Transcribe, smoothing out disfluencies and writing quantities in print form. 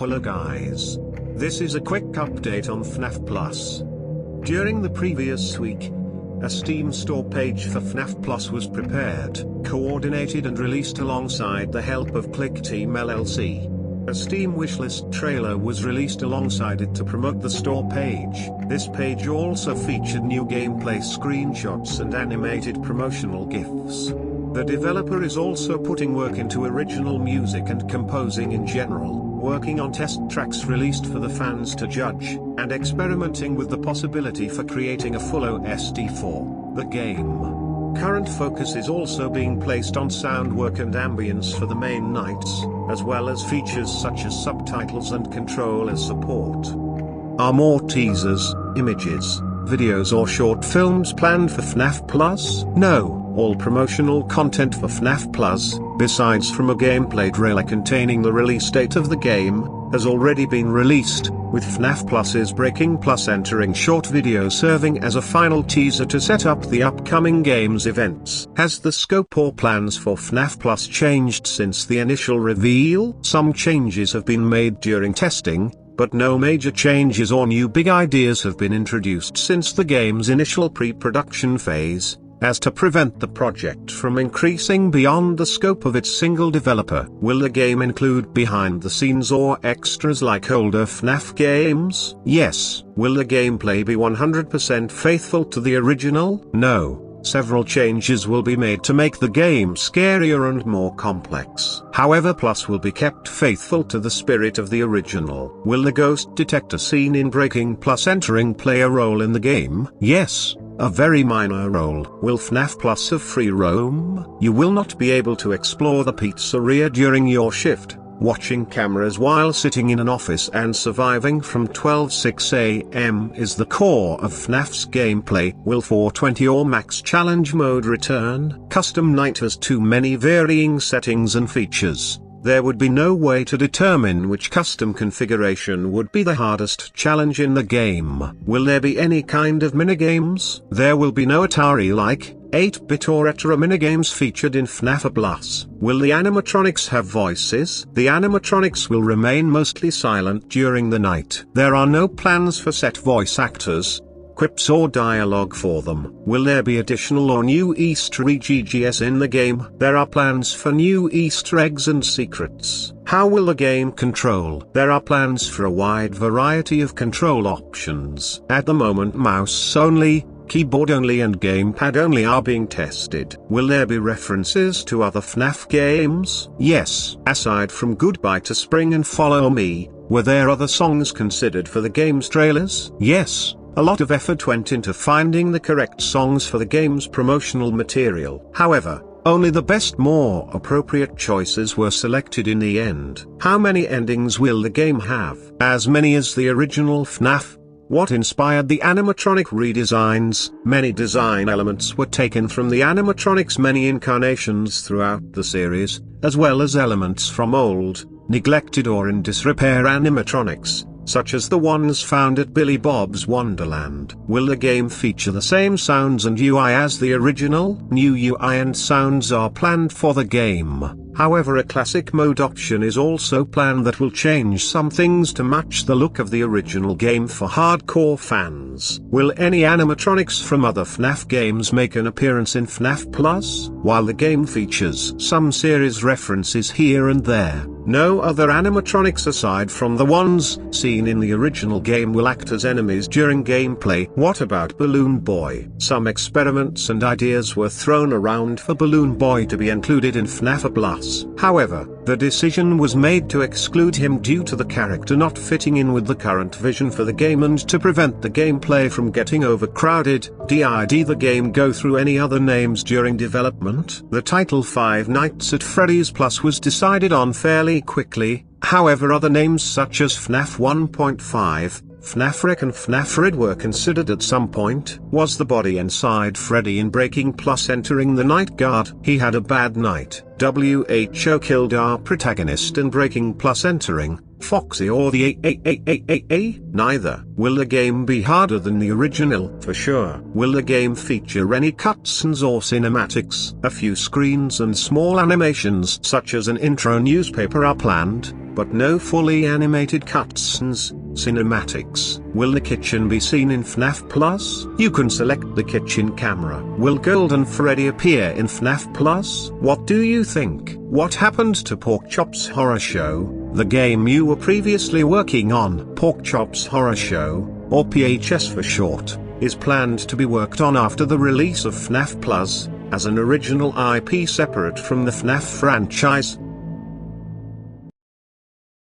Hello guys. This is a quick update on FNAF Plus. During the previous week, a Steam store page for FNAF Plus was prepared, coordinated and released alongside the help of ClickTeam LLC. A Steam wishlist trailer was released alongside it to promote the store page. This page also featured new gameplay screenshots and animated promotional GIFs. The developer is also putting work into original music and composing in general, working on test tracks released for the fans to judge, and experimenting with the possibility for creating a full OST for the game. Current focus is also being placed on sound work and ambience for the main nights, as well as features such as subtitles and controller support. Are more teasers, images, videos or short films planned for FNAF Plus? No. All promotional content for FNAF Plus, besides from a gameplay trailer containing the release date of the game, has already been released, with FNAF Plus's Breaking Plus entering short video serving as a final teaser to set up the upcoming game's events. Has the scope or plans for FNAF Plus changed since the initial reveal? Some changes have been made during testing, but no major changes or new big ideas have been introduced since the game's initial pre-production phase, as to prevent the project from increasing beyond the scope of its single developer. Will the game include behind-the-scenes or extras like older FNAF games? Yes. Will the gameplay be 100% faithful to the original? No. Several changes will be made to make the game scarier and more complex. However, Plus will be kept faithful to the spirit of the original. Will the ghost detector scene in Breaking Plus entering play a role in the game? Yes. A very minor role. Will FNAF Plus have free roam? You will not be able to explore the pizzeria during your shift, watching cameras while sitting in an office and surviving from 12:06 AM is the core of FNAF's gameplay. Will 420 or Max Challenge mode return? Custom Night has too many varying settings and features. There would be no way to determine which custom configuration would be the hardest challenge in the game. Will there be any kind of minigames? There will be no Atari-like, 8-bit or retro minigames featured in FNAF Plus. Will the animatronics have voices? The animatronics will remain mostly silent during the night. There are no plans for set voice actors, quips or dialogue for them. Will there be additional or new Easter eggs in the game? There are plans for new Easter eggs and secrets. How will the game control? There are plans for a wide variety of control options. At the moment, mouse only, keyboard only and gamepad only are being tested. Will there be references to other FNAF games? Yes. Aside from Goodbye to Spring and Follow Me, were there other songs considered for the game's trailers? Yes. A lot of effort went into finding the correct songs for the game's promotional material. However, only the best, more appropriate choices were selected in the end. How many endings will the game have? As many as the original FNAF. What inspired the animatronic redesigns? Many design elements were taken from the animatronic's many incarnations throughout the series, as well as elements from old, neglected or in disrepair animatronics, such as the ones found at Billy Bob's Wonderland. Will the game feature the same sounds and UI as the original? New UI and sounds are planned for the game. However, a classic mode option is also planned that will change some things to match the look of the original game for hardcore fans. Will any animatronics from other FNAF games make an appearance in FNAF Plus? While the game features some series references here and there, no other animatronics aside from the ones seen in the original game will act as enemies during gameplay. What about Balloon Boy? Some experiments and ideas were thrown around for Balloon Boy to be included in FNAF Plus. However, the decision was made to exclude him due to the character not fitting in with the current vision for the game and to prevent the gameplay from getting overcrowded. Did the game go through any other names during development? The title Five Nights at Freddy's Plus was decided on fairly quickly. However, other names such as FNAF 1.5, FNAF Rick and FNAF Red were considered at some point. Was the body inside Freddy in Breaking Plus entering the night guard? He had a bad night. WHO killed our protagonist in Breaking Plus entering Foxy or the A? Neither. Will the game be harder than the original? For sure. Will the game feature any cutscenes or cinematics? A few screens and small animations such as an intro newspaper are planned, but no fully animated cutscenes, cinematics. Will the kitchen be seen in FNAF Plus? You can select the kitchen camera. Will Golden Freddy appear in FNAF Plus? What do you think? What happened to Pork Chop's Horror Show, the game you were previously working on? Pork Chop's Horror Show, or PHS for short, is planned to be worked on after the release of FNAF Plus, as an original IP separate from the FNAF franchise.